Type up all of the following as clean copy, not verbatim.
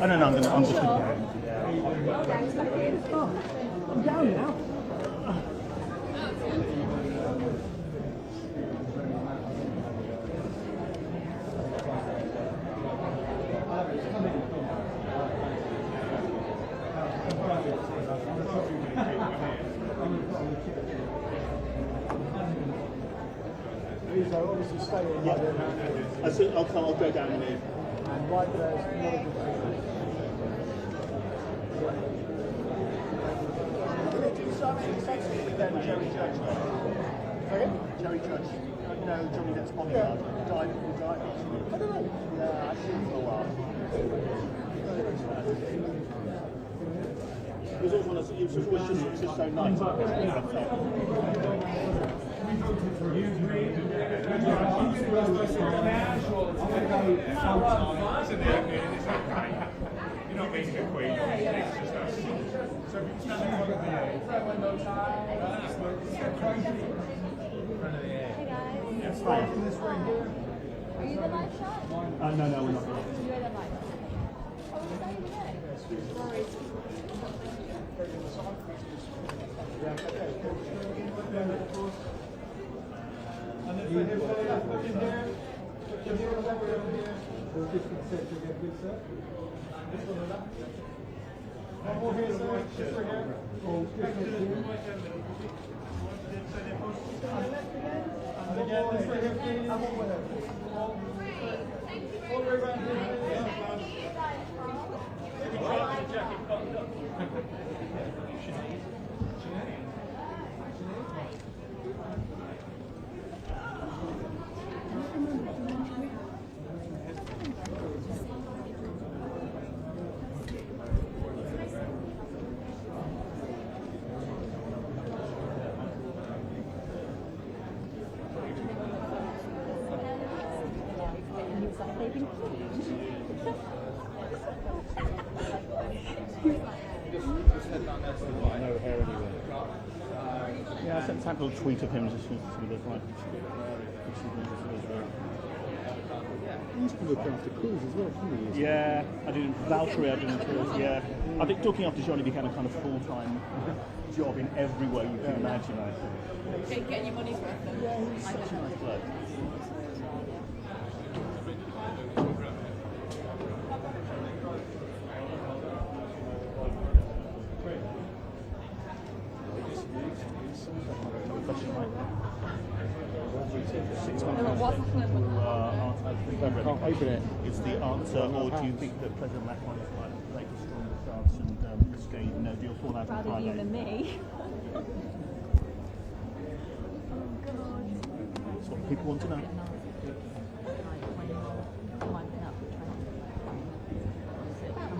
Oh no, I'm just going to Oh, I'm down now. Obviously stay in. Yeah. I'll go down and leave. And right there's Jerry Judge. Sorry? Jerry Judge. You know, Johnny Depp's bodyguard. Died. I don't know. Yeah, I've seen him for a while. He was always one of those, he was just so nice. You're not making a queen, it's just us. So if you stand up at the Hey guys. Hi. Are you the live shot? No, we're not. You're the live. Oh, is that even it? Sorry. And then in here. Different sector again, please, sir. This one on that. One more here, sir. This one here. Oh, different here. And again, this one here, please. And one more here. All the way around here. No hair anywhere. Yeah, I sent a little tweet of him just to sort of like. He used to look after Cruz as well, didn't he? Yeah, I did Valkyrie, I did Cruz, yeah. I think looking after Johnny became a kind of full-time job in every way you can imagine, I think. Getting your money's worth then. Yeah, he's such a nice bloke. Can't open it. Is the answer, or do you think that President Macron is like to take a stronger stance and risk a no deal fallout of Rather you than me. Oh god. That's what people want to know.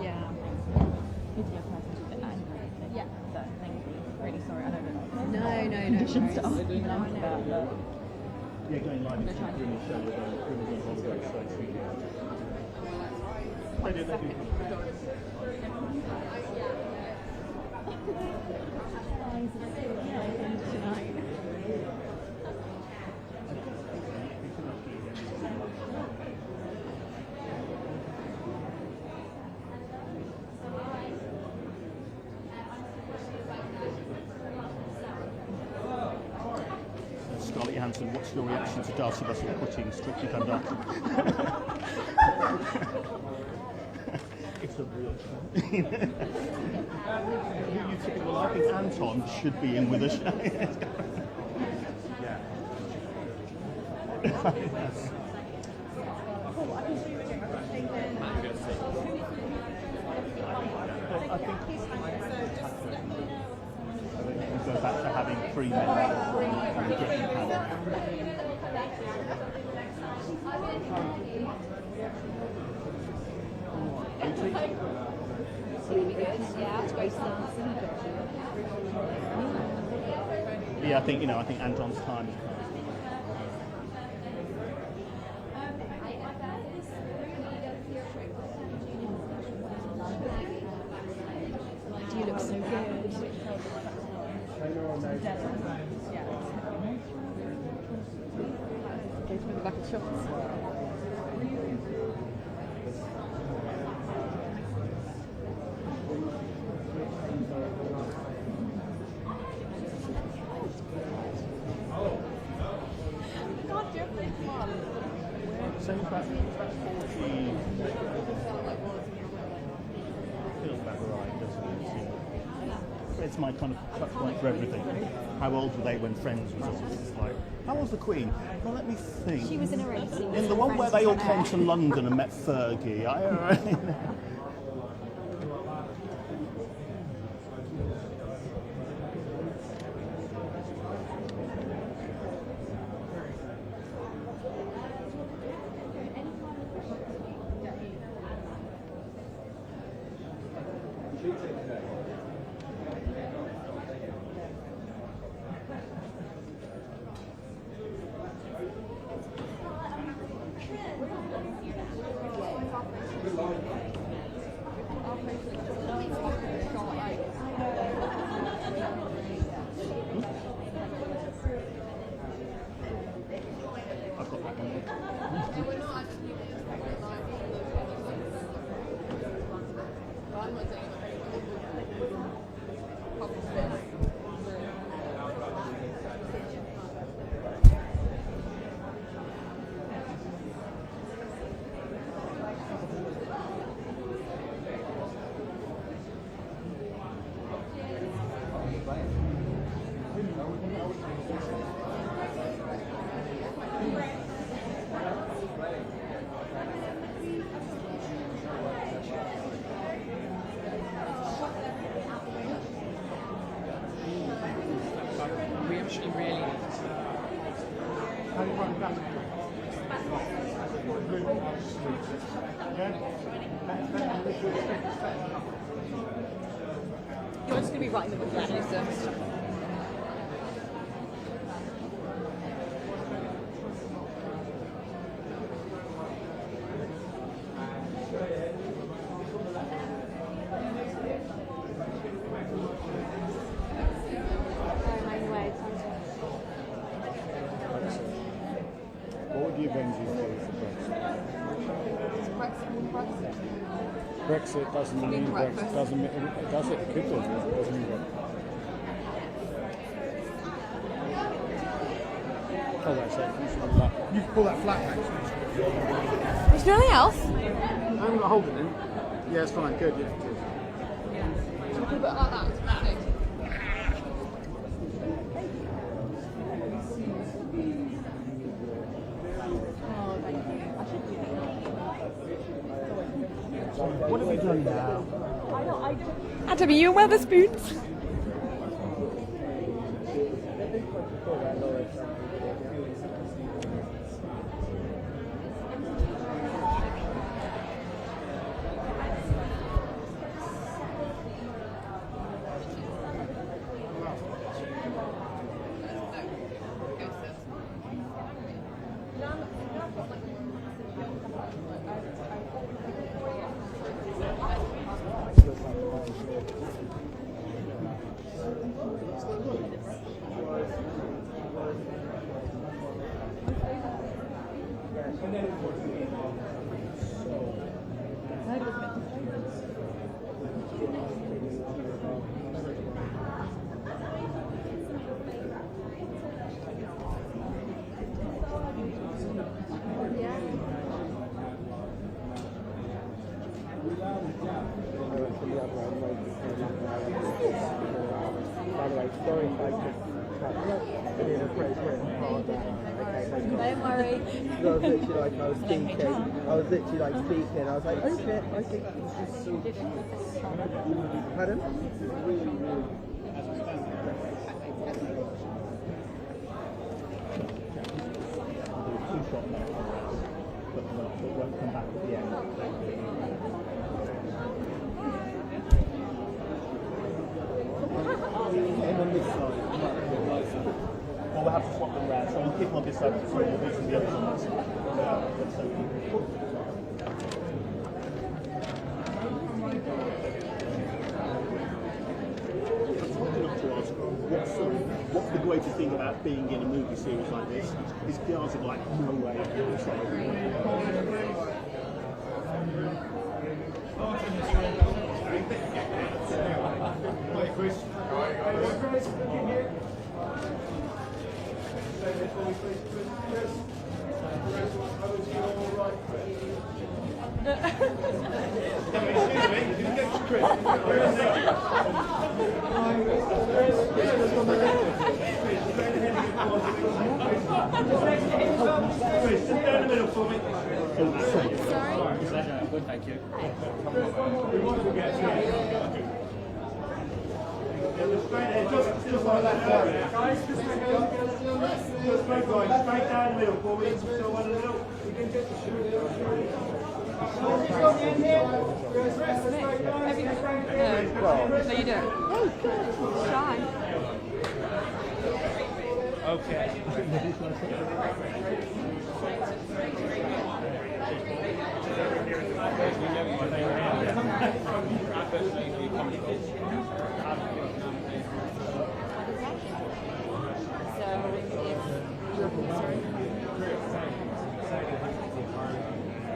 Yeah. Yeah. So, thank you. Really sorry, I don't know. No. Conditions to ask. No, I know. Yeah, going live into a criminal show with a criminal holiday, so I did that. Scarlett Johansson, what's your reaction to Darcy Russell quitting Strictly Come Dancing? It's a real shame. Well, I think Anton should be in with us. Yeah. I think we go back to having free men and getting power. Yeah, it's great stuff. Yeah, I think Anton's time is coming. You look so good. Okay, to the back of shots. So it's about 40. Feels about right, doesn't it? Yeah. It's my kind of touch point for everything. How old were they when Friends was on? It's like, how old's the Queen? Well, let me think. She was in a race. In the one where they all came to London and met Fergie. I've got that one. We actually really need to see. You're just going to be writing the book producer. What would the Avengers do for Brexit? Brexit doesn't mean Brexit. Doesn't mean, it does it. It could do it. It doesn't mean Brexit. Oh, wait a second. You can pull that flat back. Is there anything else? I'm not holding it. Yeah, it's fine. Good. Yeah. Should we put it like that? What are we doing now? Adam, are you in Weatherspoons? Don't worry. I was literally like, I was speaking. I was like, oh shit, I think it's just so. Pardon? Two-shot but won't come back at the end. And on this side, it might be a bit nicer. Or we'll have to swap them around. So we'll keep them on this side so we'll do some of the other ones. What's the greatest thing about being in a movie series like this? Is girls are like, no way. Chris. Chris, just down the middle for me. Sorry? Good, thank you. Straight ahead, just like that. Guys, just straight line, straight down the middle for me. Still one in the middle. No, you don't. Oh, good. Shy. Okay.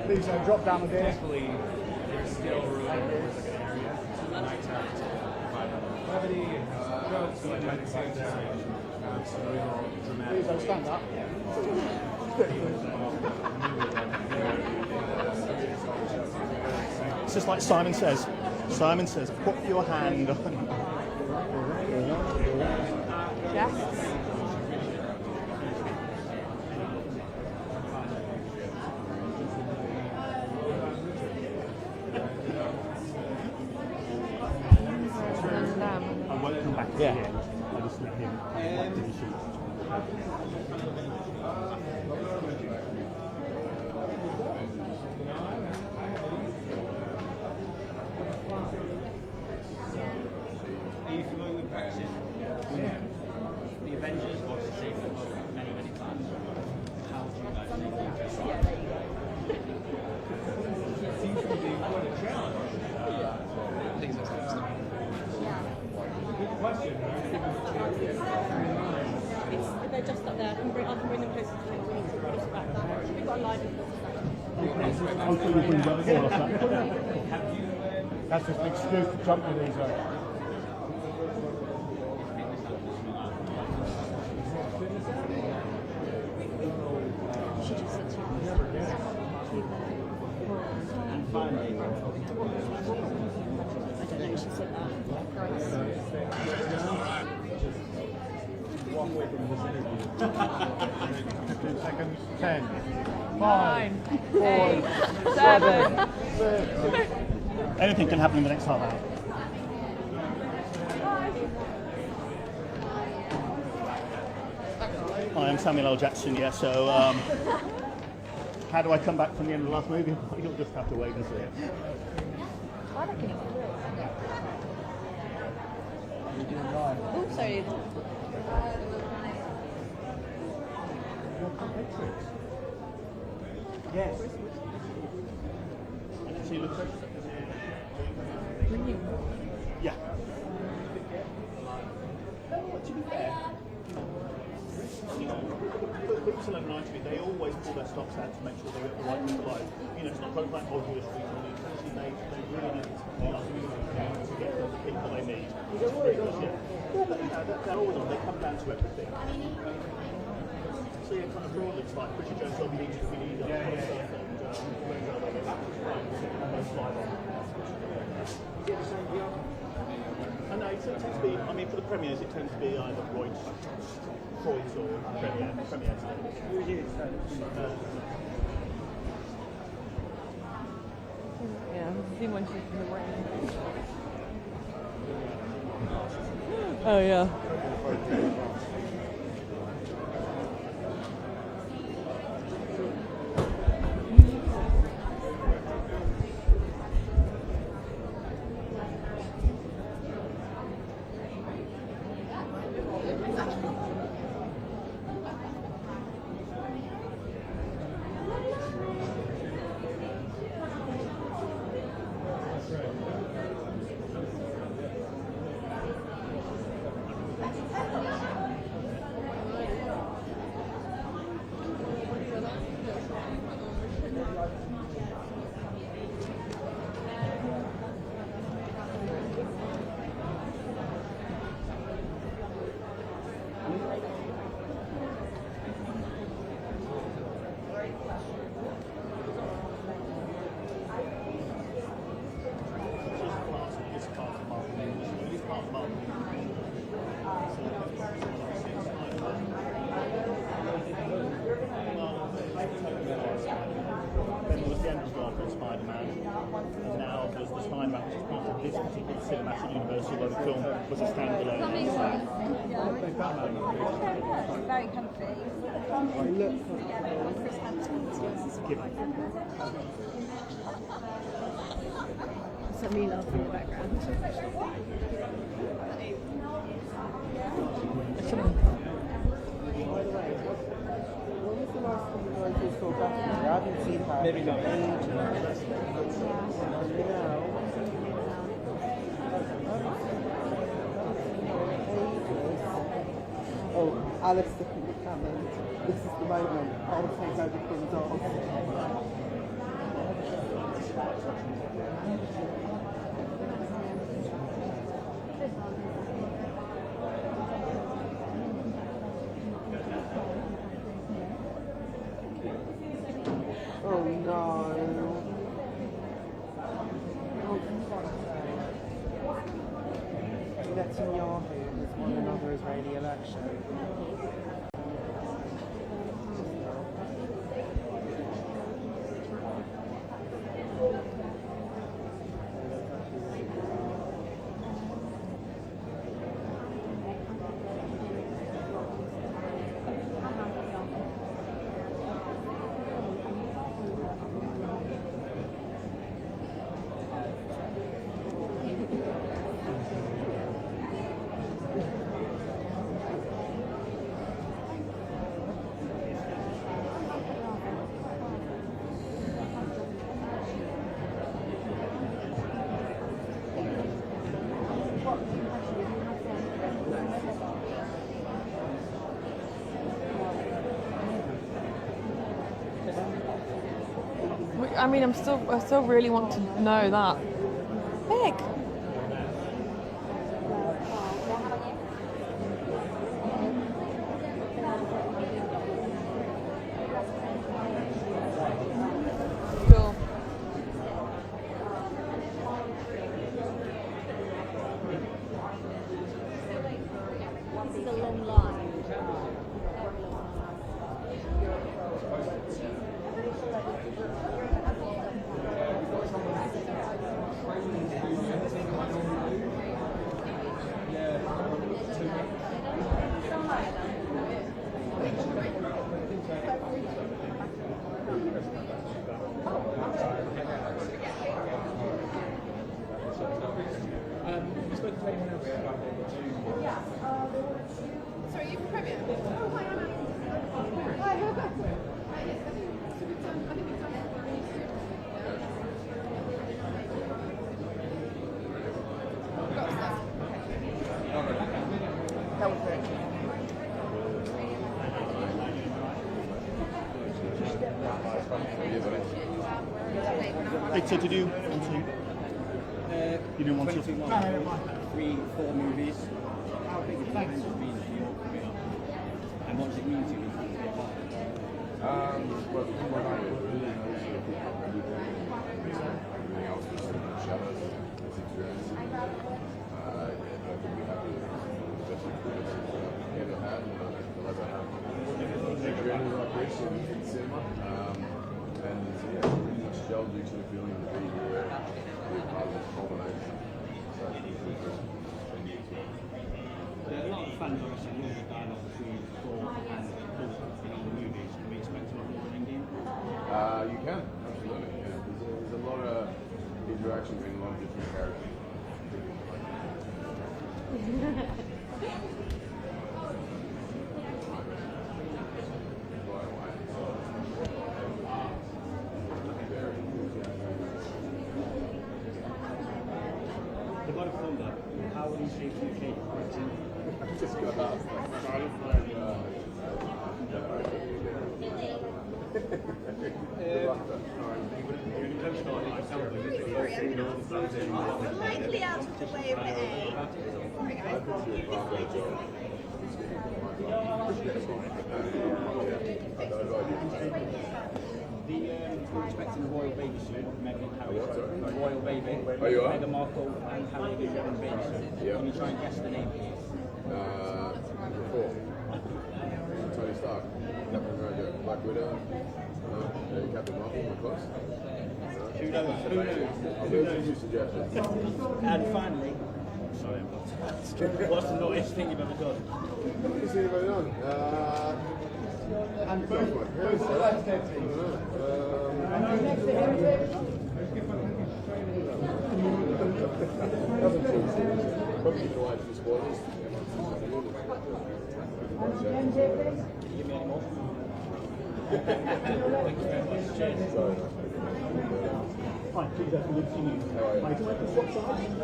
Please drop down a bit. There's still room for like an area. Nighttime to provide levity and drugs, but at the same time, some real dramatic. Please stand up. It's just like Simon says. Simon says, put your hand on. Yes. I won't come back to the end. I just let him back to the sheet. Are you familiar with Brexit? Yeah. The Avengers was the same many, many times. How do you guys think it Seems to be quite a challenge. Good question. They're just up there. I can bring them closer to you. We need to put us back there. We've got a live Hopefully we bring that ball off that. That's just an excuse to jump with these. And finally, I don't know, she said that. 15 seconds. 10. 9, 8, 7. Anything can happen in the next half hour. Hi, I'm Samuel L. Jackson, yeah, so how do I come back from the end of the last movie? You'll just have to wait and see. I reckon it's good. Oh, sorry. Yes. See, look. Yeah. To be fair, Boots 1190, they always pull their stops out to make sure they get the right people live. You know, it's not quite like Hollywood Street. Actually, they really need to get the people they need. Yeah, but you know, they're always on. They come down to everything. So yeah, kind of broad looks like Richard Jones. We need and no, it tends to be, I mean, for the premieres, it tends to be either Freud's or premiere. Yeah, I've seen when she's in the rain. Oh, yeah. called Spider-Man. And now there's the Spider-Man, which is part of this particular cinematic universe, although the film was a standalone. Very comfy. Chris Hemsworth. Some me laughing in the background. When was the last time you guys saw Batman? I haven't seen her. Maybe not. Oh, Alice Hammond. This is the moment. I'll take over from Dolls. Oh no. Netanyahu has won another Israeli election. I mean, I still really want to know that. Big. Cool. This is a long line. Sorry, you can premiere. That was great. Hey, so did you want to? You didn't want to? 3, 4 movies. How big has Avengers been for your career? And what does it mean to you? Well, from what I was doing, everything else was sort of shadows, this experience. I think we have the best experience we've ever had, and I'll ever have a journey like this in cinema. And yeah, pretty much gelled into the feeling to be here, be a part of this culmination. So I think it's been 10 years. There are a lot of fans obviously love the dialogue between Thor and Hulk in all the movies. Can we expect a lot more in Endgame? You can, absolutely. Yeah. There's a lot of interaction between a lot of different characters. The God of Thunder, how will you shape your shape? Just got asked. Slightly out of the way of the A. Sorry, guys. We're expecting a royal baby soon. Meghan and Harry. A royal baby. Oh, you are? Meghan Markle and Harry are having a baby soon. Yeah. Can you try and guess the name, please? Before. Tony Stark. Captain America. Black Widow. Captain Marvel, of course. Who knows? Who knows you suggested? And finally, sorry, what's the naughtiest thing you've ever done? What is it going on? Probably the wife is spoilers. Can you give me any more? Thank you very much. Cheers. Hi, please continue. Hi, can I just swap sides?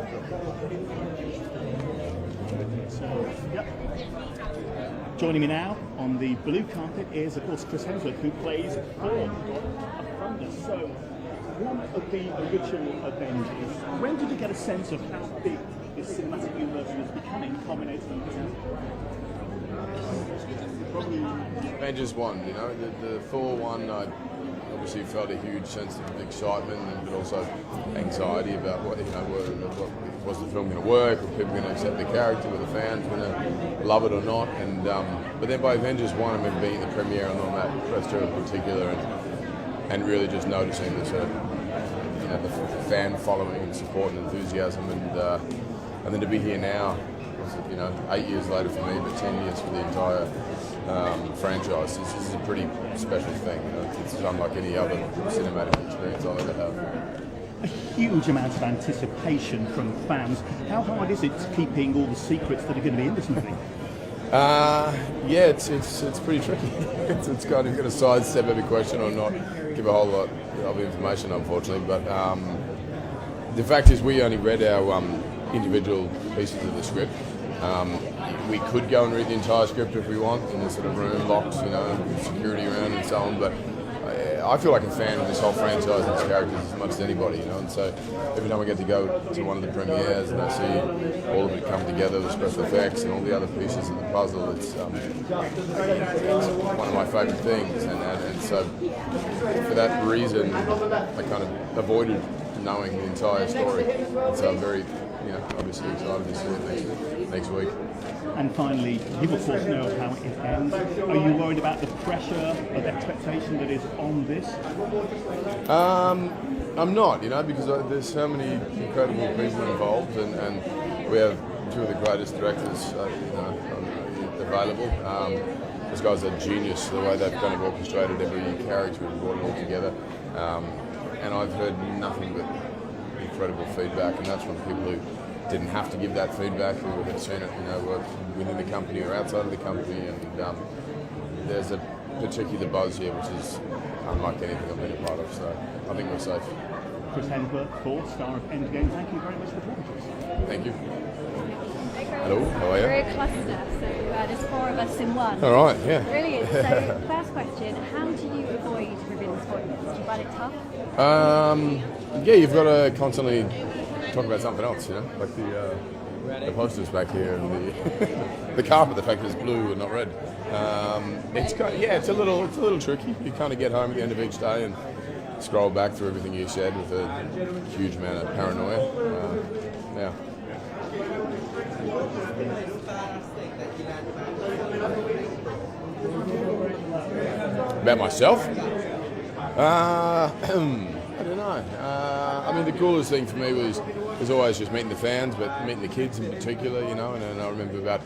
So, yep. Joining me now on the blue carpet is, of course, Chris Hemsworth, who plays Thor, God of Thunder. So, one of the original Avengers, when did you get a sense of how big this cinematic universe was becoming, culminating in Avengers 1, you know, the Thor 1, I obviously felt a huge sense of excitement, but also anxiety about what was the film going to work, were people going to accept the character, were the fans going to love it or not, and but then by Avengers 1, I remember being at the premiere and on that press tour in particular, and really just noticing the sort of, you know, the fan following and support and enthusiasm, and then to be here now, you know, 8 years later for me, but 10 years for the entire franchise. This is a pretty special thing. You know, it's unlike any other cinematic experience I'll ever have. A huge amount of anticipation from fans. How hard is it keeping all the secrets that are going to be in this movie? Yeah, it's pretty tricky. it's kind of got to sidestep every question or not give a whole lot of information, unfortunately. But the fact is, we only read our individual pieces of the script. We could go and read the entire script if we want in this sort of room, locked, you know, with security around and so on. But I feel like a fan of this whole franchise and its characters as much as anybody, you know. And so every time I get to go to one of the premieres and I see all of it come together, the special effects and all the other pieces of the puzzle, it's one of my favourite things. And so for that reason, I kind of avoided knowing the entire story. And so I'm very, you know, obviously excited to see it next week. And finally, you of course know how it ends. Are you worried about the pressure of expectation that is on this? I'm not, you know, because there's so many incredible people involved, and we have two of the greatest directors, you know, available. Those guys are genius, the way they've kind of orchestrated every character and brought it all together. And I've heard nothing but incredible feedback, and that's from people who didn't have to give that feedback, who had seen it, you know, within the company or outside of the company, and there's a particular buzz here which is unlike anything I've been a part of, so I think we're safe. Chris Hemsworth, Thor, star of Endgame, thank you very much for talking to us. Thank you. Hello, how are you? We're a cluster, so there's four of us in one. All right, yeah. Brilliant. So, first question, how do you avoid revealing spoilers? Do you find it tough? Yeah, you've got to constantly talk about something else, you know, like the posters back here and the carpet, the fact that it's blue and not red. It's kind of, yeah, it's a little tricky. You kind of get home at the end of each day and scroll back through everything you said with a huge amount of paranoia. Yeah. About myself? I don't know. I mean, the coolest thing for me was always just meeting the fans, but meeting the kids in particular, you know. And I remember about,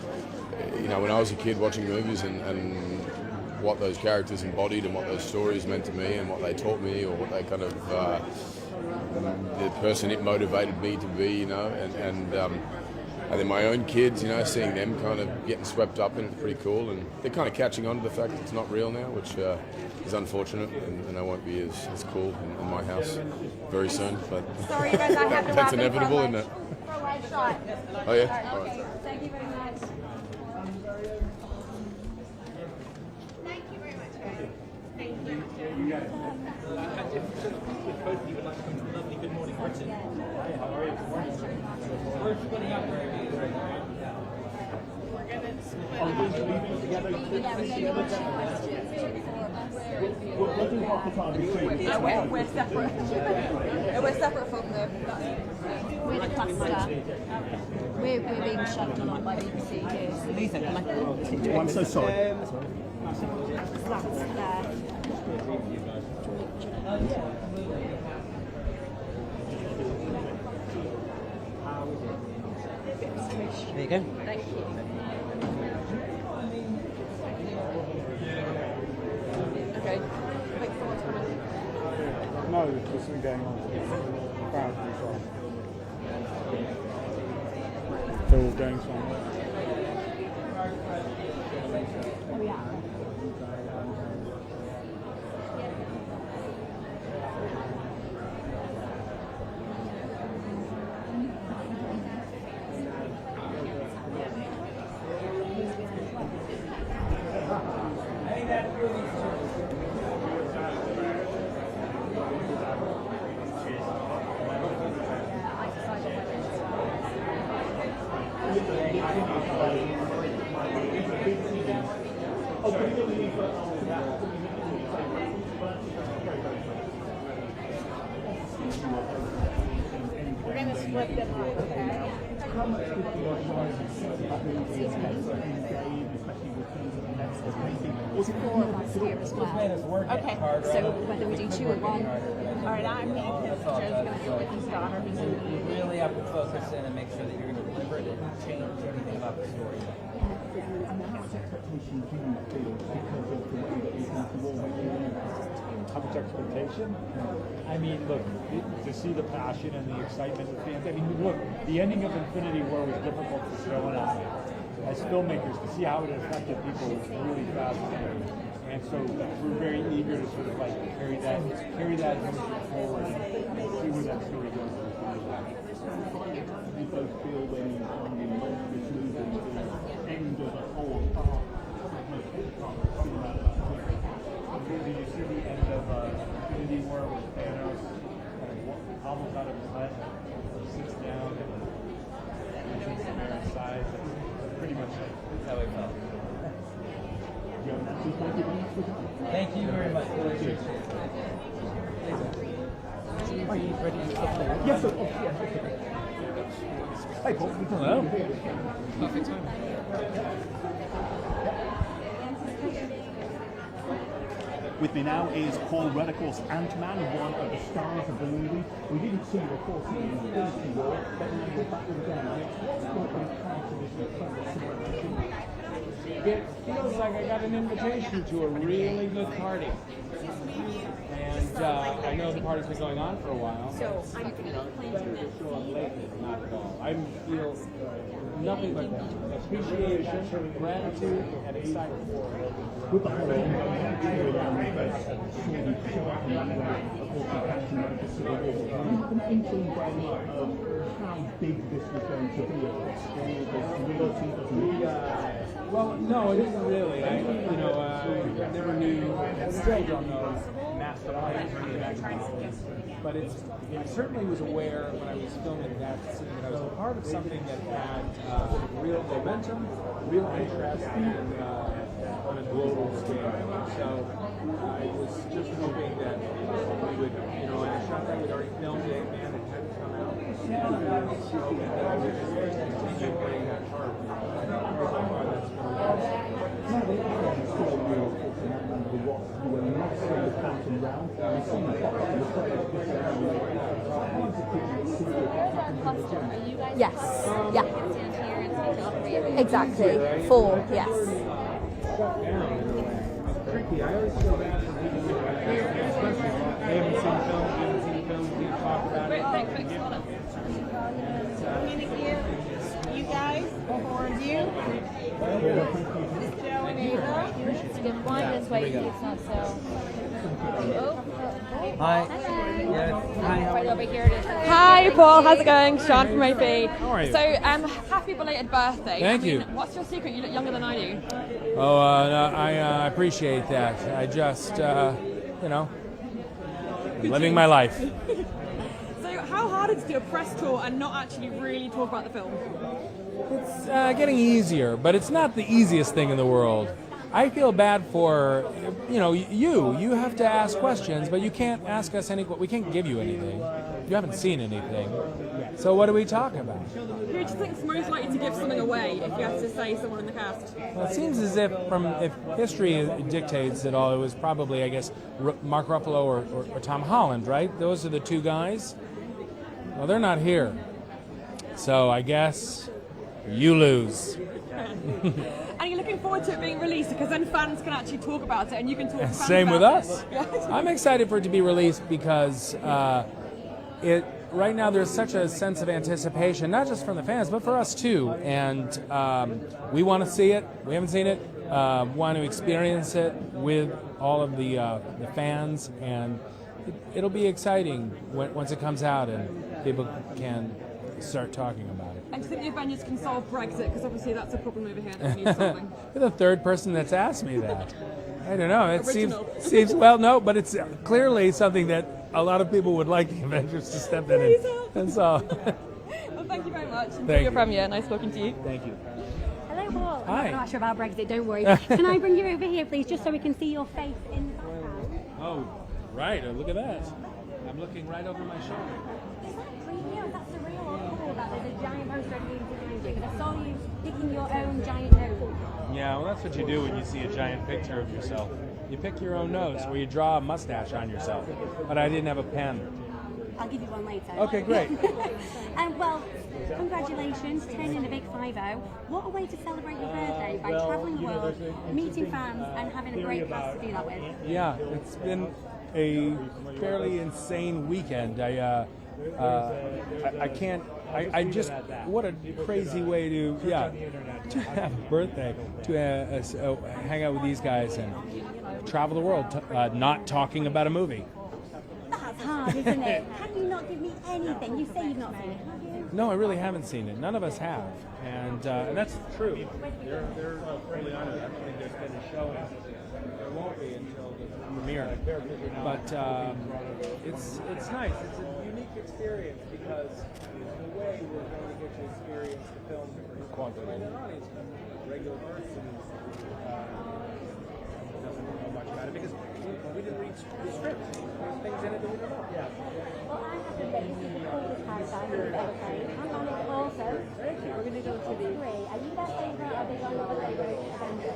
you know, when I was a kid watching movies and what those characters embodied and what those stories meant to me and what they taught me or what they kind of, the person it motivated me to be, you know. And then my own kids, you know, seeing them kind of getting swept up in it, pretty cool. And they're kind of catching on to the fact that it's not real now, which is unfortunate, and I won't be as cool in my house very soon. But sorry, guys, I have to that's inevitable, isn't it? For a live shot. Oh, yeah? All right, okay, thank you very much. Thank you very much, guys. Thank you. If both of you would like to come to the lovely Good Morning Britain. Hi, how are you? We're splitting up. Are we going to leave it together? We'll do half the time between. We're separate. We're separate from them. We're the cluster. We're being shoved along by BBC here. These are collected. I'm so sorry. That's there. go. Thank you. Okay. Wait, someone's coming. No, there's something going on. Apparently, so. They're all going somewhere. Oh, yeah. We're going to split them up, okay? How much did the It's 4 of us here as well. Okay. So whether we do 2 or 1. All right, I'm me because Joe's going to do it with his daughter. You really have to focus in and make sure that you're going to deliver it and not change anything about the story. How much expectation? I mean, look, to see the passion and the excitement with fans. I mean, look, the ending of Infinity War was difficult for Joe and I, as filmmakers, to see how it affected people was really fascinating. And so we're very eager to sort of like carry that emotion forward and see where that story goes. You both feel when you finally launch this movie, the end of a whole part. Did you see the end of Infinity War with Thanos almost out of his head, sits down and mentions the Mary's side? That's pretty much it. That's how it felt. Thank you very much. Really appreciate it. Are you ready to start? Yes, sir. Yes. Hey, Paul. Hello. Perfect time. With me now is Paul Rudd, of course, Ant-Man, one of the stars of the movie. We didn't see you, of course, in Infinity War, but now you're back with them. What's brought you part of this It feels like I got an invitation to a really good party. And I know the party's been going on for a while. So I'm playing this. Not at all. I feel nothing but appreciation, gratitude, and excitement. With the whole thing going on, an inkling of how big this was going to be, Well, no, it isn't really. I never knew, and still don't know, master audience or any of that kind of thing. But I certainly was aware when I was filming that scene that I was a part of something that had real momentum, real interest, and on a global scale. So I was just hoping that we would, and I shot that, we'd already filmed it, and it had to come out. And I was hoping that I would just continue playing that part. Yes. Yeah. Exactly. 4. Yes. Tricky. I always feel bad for people who they haven't seen films, we talk about it. I'm going to give you guys, 4 of you, Joe and Ava. Give one this way, it's not so. Hi. Yes. Hi. Right over here it is. Hi, Paul. How's it going? Sean from AP. How are you? So, happy belated birthday. Thank you. What's your secret? You look younger than I do. Oh, I appreciate that. I just, living my life. So, how hard is it to do a press tour and not actually really talk about the film? It's getting easier, but it's not the easiest thing in the world. I feel bad for, you have to ask questions, but you can't ask us we can't give you anything. You haven't seen anything. So what do we talk about? Who do you think's most likely to give something away if you have to say someone in the cast? Well, it seems as if history dictates it all, it was probably, I guess, Mark Ruffalo or Tom Holland, right? Those are the 2 guys. Well, they're not here. So I guess you lose. And you're looking forward to it being released because then fans can actually talk about it and you can talk to fans Same with about us. it. I'm excited for it to be released because right now there's such a sense of anticipation, not just from the fans, but for us too. And we want to see it. We haven't seen it. Want to experience it with all of the fans, and it'll be exciting once it comes out and people can start talking about it. And do you think the Avengers can solve Brexit? Because obviously that's a problem over here that needs solving. You're the third person that's asked me that. I don't know. It Original. seems well, no, but it's clearly something that a lot of people would like the Avengers to step in and solve. Well, thank you very much. Enjoy Thank your you. premiere. Nice talking to you. Thank you. Hello, Paul. Hi. I'm not sure about Brexit, don't worry. Can I bring you over here, please, just so we can see your face in the background? Oh, right. Look at that. I'm looking right over my shoulder. Is that creepy or is that surreal or cool that there's a giant poster of you behind you? Because I saw you picking your own giant nose. Yeah, well, that's what you do when you see a giant picture of yourself. You pick your own nose, or you draw a mustache on yourself. But I didn't have a pen. I'll give you one later. Okay, great. Well, congratulations, turning a big 5-0. What a way to celebrate your birthday by travelling the world, meeting fans, and having a great cast to do that with. Yeah, it's been a fairly insane weekend. I can't. I just, what a crazy way to have a birthday, to hang out with these guys and travel the world, not talking about a movie. That's hard, isn't it? Can you not give me anything? You say you've not seen it, have you? No, I really haven't seen it. None of us have, and that's true. They're fully on it. I don't think there's been a showing. There won't be until the premiere. But it's nice. It's a unique experience because in a way we're going to get to experience the film with an audience, a regular person doesn't know much about it because we didn't read the script. There's things in it that we don't know. Well, I have to say, this is the coolest house I've ever played. I'm on it also. Thank you. We're going to go to the three. Are you their favourite or big on the favourite Avenger?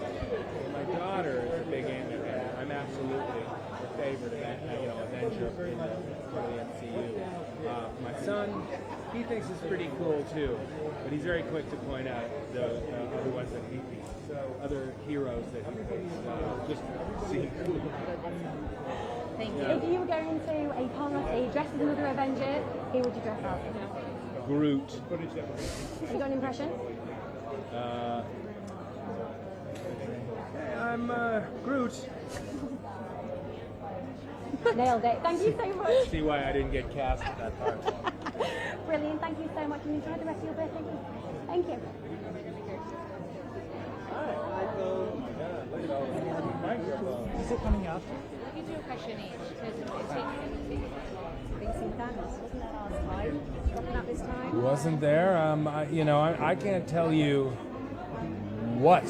My daughter is a big Ant fan. I'm absolutely her favorite Avenger in the MCU. My son, he thinks it's pretty cool too, but he's very quick to point out the other ones that he thinks, other heroes that he thinks just seem cool. Thank you. If you were going into a party dressed as another Avenger, who would you dress as? Groot. Have you got an impression? I'm Groot. Nailed it. Thank you so much. See why I didn't get cast at that part. Brilliant. Thank you so much, and enjoy the rest of your birthday week. Thank you. Is it coming up? You do a question each because it takes Big seen Thanos, wasn't that last time? Dropping out this time? Wasn't there? I can't tell you what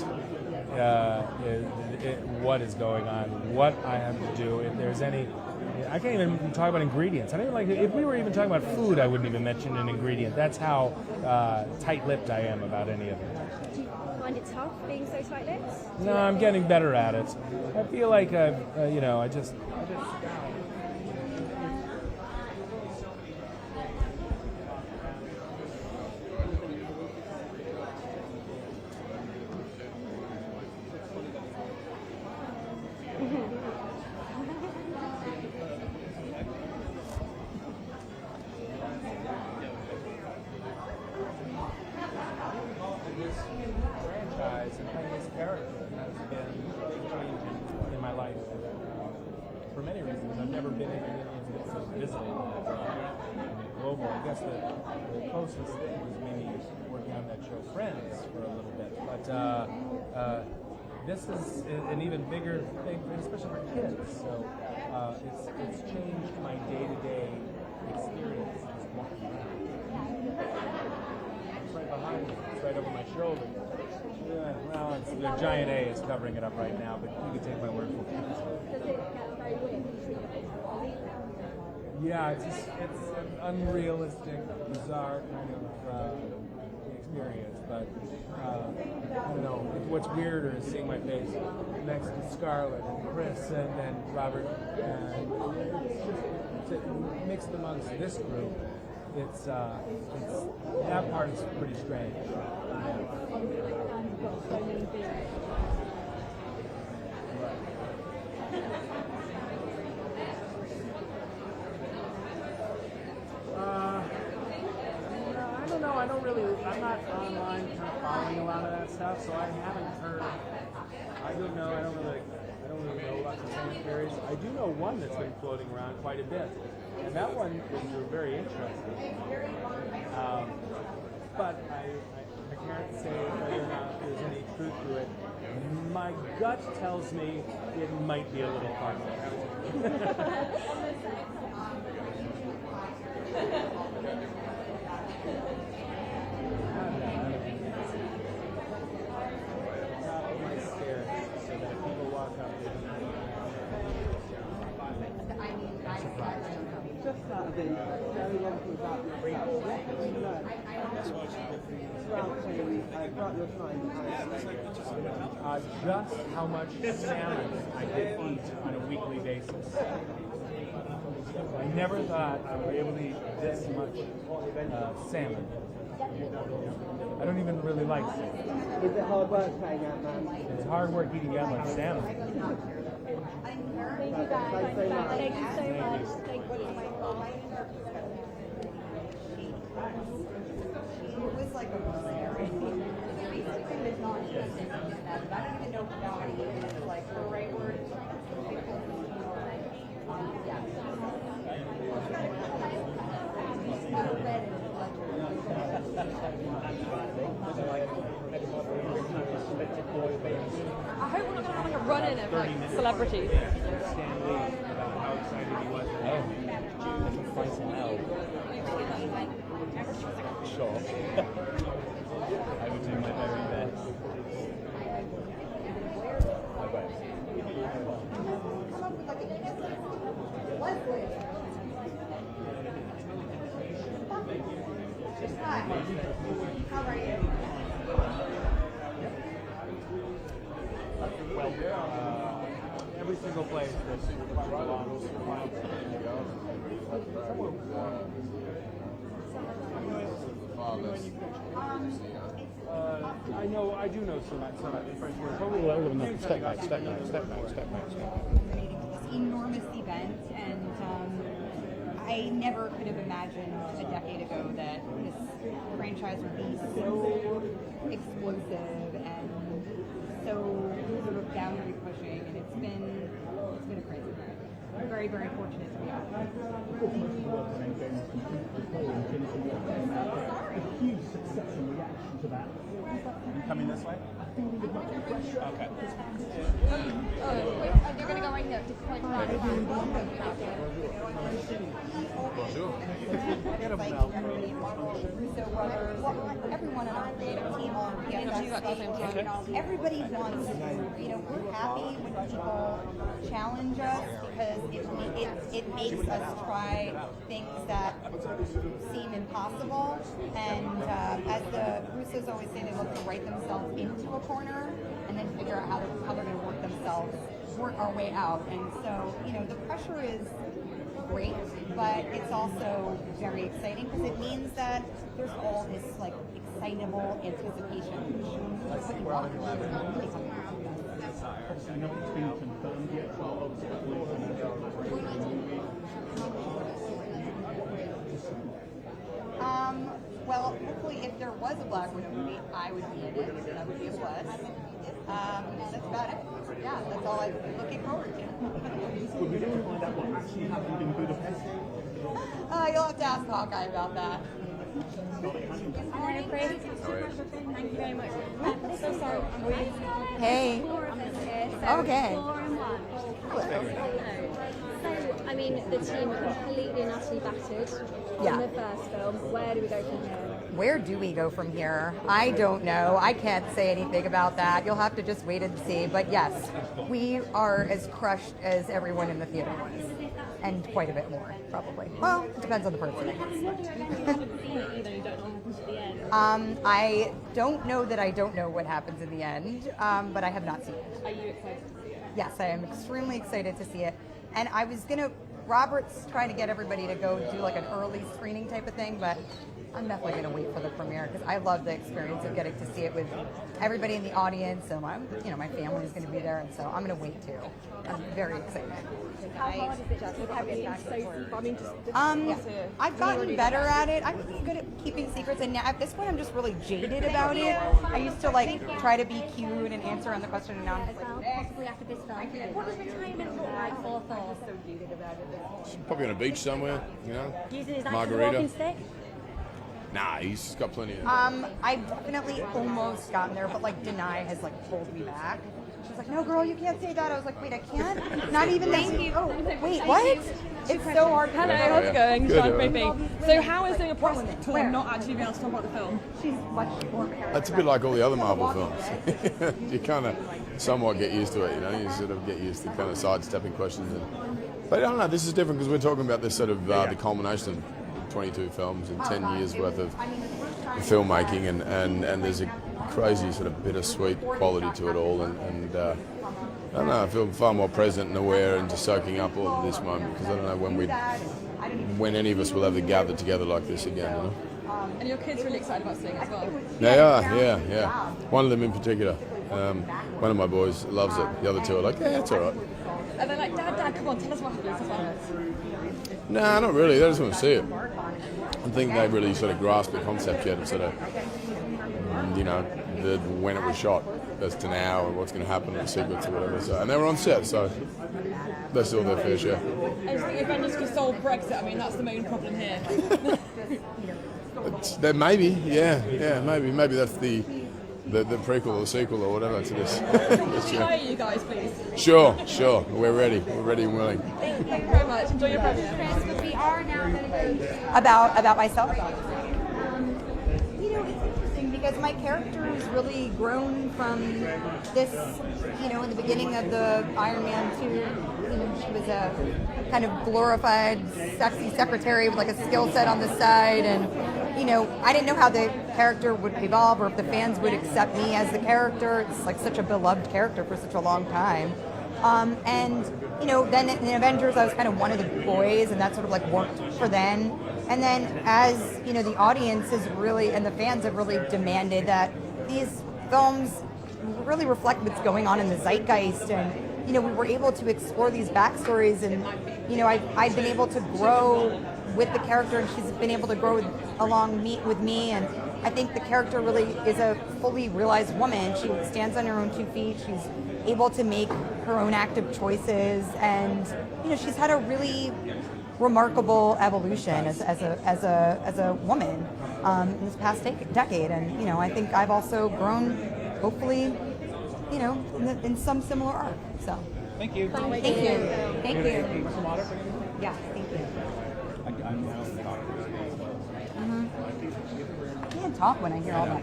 what is going on, what I have to do, if there's any. I can't even talk about ingredients. I don't even like. If we were even talking about food, I wouldn't even mention an ingredient. That's how tight-lipped I am about any of it. Do you find it tough being so tight-lipped? No, I'm getting better at it. I feel like I just. For many reasons, I've never been in any of these visiting global. I guess the closest thing was maybe working on that show Friends for a little bit. But this is an even bigger thing, especially for kids. So it's changed my day-to-day experience just walking around. It's right behind me. It's right over my shoulder. Yeah, well, the giant A is covering it up right now, but you can take my word for it. Does it get very weird when you see your face? Yeah, it's an unrealistic, bizarre kind of experience, but I don't know. What's weirder is seeing my face next to Scarlett and Chris and Robert, and it's mixed amongst this group. it's that part is pretty strange. I don't know. I'm not online kind of following a lot of that stuff, so I haven't heard. I don't know. I don't really know about the same theories. I do know one that's been floating around quite a bit, and that one is very interesting. But I can't say whether or not there's any truth to it. My gut tells me it might be a little far. Just out of interest, very little about yourself. What have you learned throughout your time? Just how much salmon I did eat on a weekly basis. I never thought I would be able to eat this much salmon. I don't even really like salmon. Is it hard work playing Ant-Man? It's hard work eating that much salmon. Thank you guys. Thank you so much. Thank you. It was like a basically was not just that. I don't even know how I use it. Like the right word. I hope we're not going to have like a run-in of like celebrities. Stan Lee about how excited he was. Sure. I would do my very best. Hi. How are you? Every single place that belongs I do know some French words. Step back. This enormous event, and I never could have imagined a decade ago that this franchise would be so explosive and so sort of boundary pushing, and it's been a crazy ride. I'm very, very fortunate to be on it. A huge success and reaction to that. You coming this way? Okay. You're going to go right here. Just point right. Bonjour. Everyone on our creative team on PFX, everybody wants to, we're happy when people challenge us because it makes us try things that seem impossible. And as the Russos always say, they look to write themselves into a corner and then figure out how they're going to work our way out. And so, the pressure is great, but it's also very exciting because it means that there's all this like excitable anticipation, which is what you want. Obviously, nothing's been confirmed yet. Well, hopefully, if there was a Black Widow movie, I would be in it. So that would be a plus. That's about it. Yeah, that's all I'm looking forward to. Would we get to find out what actually happened in Budapest? You'll have to ask Hawkeye about that. Morning, Chris. Thank you very much. I'm so sorry. Hey. Okay. 4 and 1. So, I mean, the team completely and utterly battered in the first film. Where do we go from here? Where do we go from here? I don't know. I can't say anything about that. You'll have to just wait and see. But yes, we are as crushed as everyone in the theater was. And quite a bit more, probably. Well, it depends on the person, I guess. I don't know that I don't know what happens in the end, but I have not seen it. Are you excited to see it? Yes, I am extremely excited to see it. And I was going to Robert's trying to get everybody to go do like an early screening type of thing, but I'm definitely going to wait for the premiere because I love the experience of getting to see it with everybody in the audience, and my family is going to be there, and so I'm going to wait too. I'm very excited. How hard is it just having so? I mean, just I've gotten better at it. I'm really good at keeping secrets, and now at this point, I'm just really jaded about it. I used to like try to be cute and answer on the question, and now I'm just like, Possibly after this film. What does retirement look like for Thor? so jaded about it. Probably on a beach somewhere, you know. Using his actual Margarita. walking stick? Nah, he's got plenty of. I've definitely almost gotten there, but like Denai has like pulled me back. She's like, no, girl, you can't say that. I was like, wait, I can't? Not even Thank this. you. Oh, wait, what? It's so hard. Hello, how's it going? Good, Sean yeah. Fifi. So how is doing a press tour not actually being able to talk about the film? She's much more That's a bit like all the other Marvel films. You kind of somewhat get used to it, you know. You sort of get used to kind of sidestepping questions. But I don't know. This is different because we're talking about this sort of the culmination of 22 films and 10 years worth of filmmaking, and there's a crazy sort of bittersweet quality to it all, and I don't know, I feel far more present and aware and just soaking up all of this moment because I don't know when any of us will ever gather together like this again, you know? And your kids are really excited about seeing it as well. They are, yeah. One of them in particular. One of my boys loves it. The other two are like, yeah, it's all right. And they're like, Dad, come on, tell us what happens as well. Nah, not really. They just want to see it. I think they really sort of grasp the concept yet of sort of, you know, when it was shot as to now and what's going to happen in the sequence or whatever. So, and they were on set, so they saw their fair share. I just think Avengers could solve Brexit. I mean, that's the main problem here. Maybe, yeah, maybe that's the prequel or sequel or whatever to this. Can I hire you guys, please? Sure. We're ready and willing. Thank you very much. Enjoy your premiere. We are now going to go to... About myself. You know, it's interesting because my character has really grown from this, you know, in the beginning of the Iron Man 2, you know, she was a kind of glorified, sexy secretary with like a skill set on the side, and, you know, I didn't know how the character would evolve or if the fans would accept me as the character. It's like such a beloved character for such a long time. And, you know, then in Avengers, I was kind of one of the boys, and that sort of like worked for then. And then as, you know, the audience is really, and the fans have really demanded that these films really reflect what's going on in the zeitgeist. And, you know, we were able to explore these backstories, and, you know, I've been able to grow with the character, and she's been able to grow with me. And I think the character really is a fully realized woman. She stands on her own 2 feet. She's able to make her own active choices, and, you know, she's had a really remarkable evolution as a woman in this past decade. And, you know, I think I've also grown, hopefully, you know, in some similar arc. So. Thank you. Thank you. Yeah, thank you. I can't talk when I hear all that.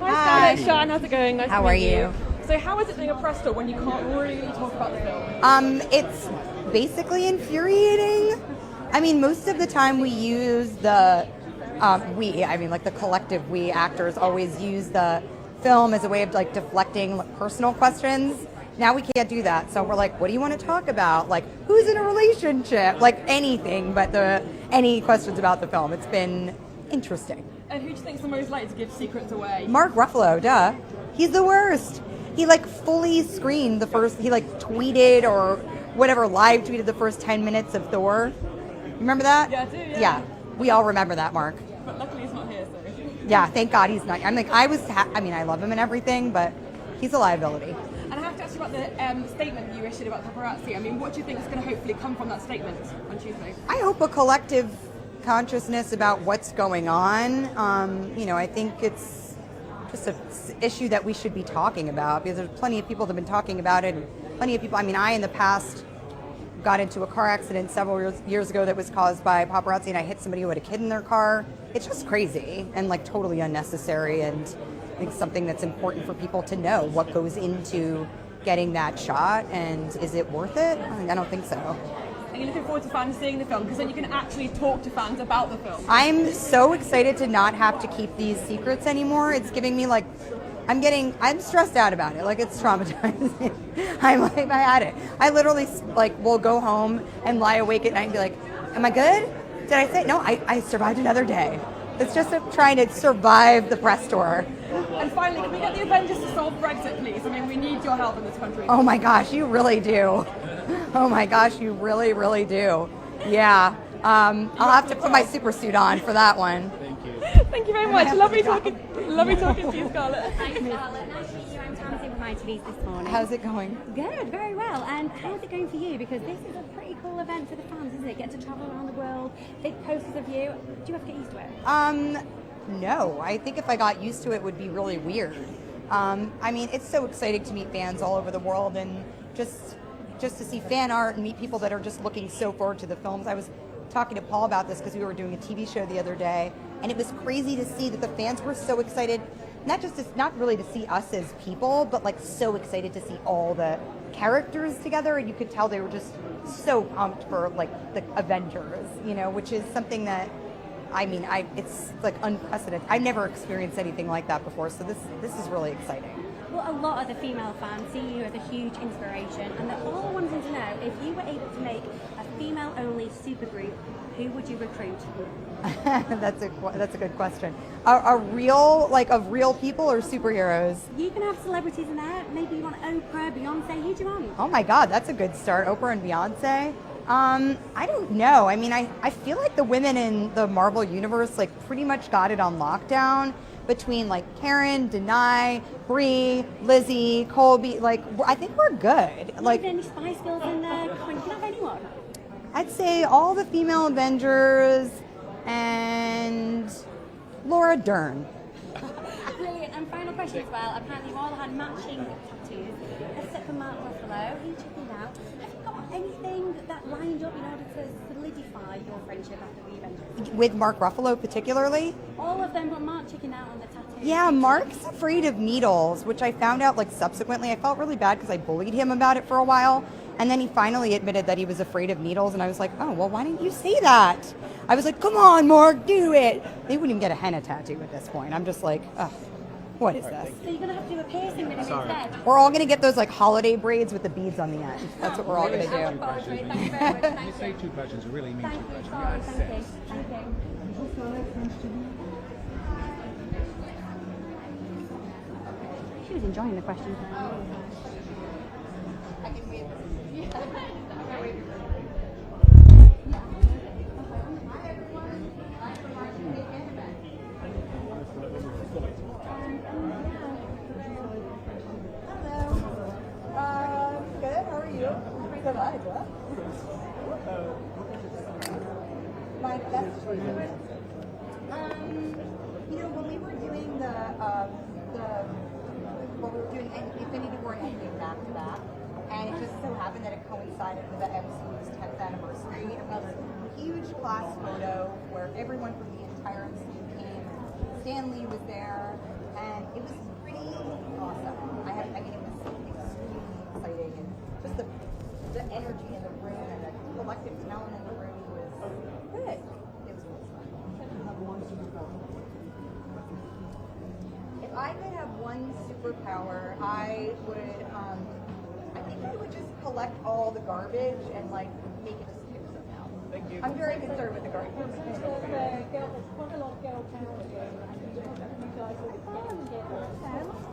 Hi, Scarlett. Sean, how's it going? Nice How to are meet you? So how is it doing a press tour when you can't really talk about the film? It's basically infuriating. I mean, most of the time we use the the collective we actors always use the film as a way of like deflecting personal questions. Now we can't do that. So we're like, what do you want to talk about? Like, who's in a relationship? Like anything but any questions about the film. It's been interesting. And who do you think's the most likely to give secrets away? Mark Ruffalo, duh. He's the worst. He like fully screened the first, he like tweeted or whatever, live tweeted the first 10 minutes of Thor. Remember that? Yeah, I do, yeah. Yeah, we all remember that, Mark. But luckily he's not here, so. Yeah, thank God he's not. I'm like, I love him and everything, but he's a liability. And I have to ask you about the statement you issued about paparazzi. I mean, what do you think is going to hopefully come from that statement on Tuesday? I hope a collective consciousness about what's going on. You know, I think it's just an issue that we should be talking about because there's plenty of people that have been talking about it. And plenty of people, I mean, I in the past got into a car accident several years ago that was caused by paparazzi, and I hit somebody who had a kid in their car. It's just crazy and like totally unnecessary, and I think something that's important for people to know what goes into getting that shot, and is it worth it? I don't think so. Are you looking forward to fans seeing the film? Because then you can actually talk to fans about the film. I'm so excited to not have to keep these secrets anymore. It's giving me like I'm stressed out about it. Like, it's traumatizing. I had it. I literally, like, will go home and lie awake at night and be like, am I good? Did I say? No, I survived another day. It's just trying to survive the press tour. And finally, can we get the Avengers to solve Brexit, please? I mean, we need your help in this country. Oh my gosh, you really do. Oh my gosh, you really, really do. Yeah. I'll have to put my super suit on for that one. Thank you. Thank you very much. Lovely talking to you, Scarlett. Hi, Scarlett. Nice to meet you. I'm Tamsin from ITV's this morning. How's it going? Good, very well. And how's it going for you? Because this is a pretty cool event for the fans, isn't it? Get to travel around the world, big posters of you. Do you have to get used to it? No. I think if I got used to it, it would be really weird. I mean, it's so exciting to meet fans all over the world and just to see fan art and meet people that are just looking so forward to the films. I was talking to Paul about this because we were doing a TV show the other day, and it was crazy to see that the fans were so excited, not really to see us as people, but like so excited to see all the characters together, and you could tell they were just so pumped for like the Avengers, you know, which is something that, I mean, it's like unprecedented. I've never experienced anything like that before, so this is really exciting. Well, a lot of the female fans see you as a huge inspiration, and they're all wanting to know, if you were able to make a female-only supergroup, who would you recruit? That's a good question. Of real people or superheroes? You can have celebrities in there. Maybe you want Oprah, Beyonce. Who do you want? Oh my God, that's a good start. Oprah and Beyonce. I don't know. I mean, I feel like the women in the Marvel universe like pretty much got it on lockdown. Between like Karen, Denai, Brie, Lizzie, Colby, like I think we're good. Like any Spice Girls in there? You can have anyone. I'd say all the female Avengers and Laura Dern. Brilliant. And final question as well. Apparently you all had matching tattoos, except for Mark Ruffalo. He checked it out. Have you got anything that lined up in order to solidify your friendship after the Avengers? With Mark Ruffalo particularly? All of them, but Mark checking out on the tattoo. Yeah, Mark's afraid of needles, which I found out like subsequently. I felt really bad because I bullied him about it for a while. And then he finally admitted that he was afraid of needles, and I was like, oh, well, why didn't you say that? I was like, come on, Mark, do it. They wouldn't even get a henna tattoo at this point. I'm just like, ugh, what is this? So you're going to have to do a piercing with him instead? We're all going to get those like holiday braids with the beads on the end. That's what we're all going to do. Thank you very much. When you say two questions, it really means two questions. Thank you. Thank you. She was enjoying the question. I can wait. Good, how are you? Good, my best friend. You know, when we were doing Infinity War and Endgame back to back, and it just so happened that it coincided with the MCU's 10th anniversary. It was a huge class photo where everyone from the entire MCU came. Stan Lee was there, and it was pretty awesome. I mean, it was extremely exciting, and just the energy in the room and the collective talent in the room was good. It was really fun. If I could have one superpower, I think I would just collect all the garbage and like make it disappear somehow. Thank you. I'm very concerned with the garbage. There's quite a lot of girl power here, and you guys all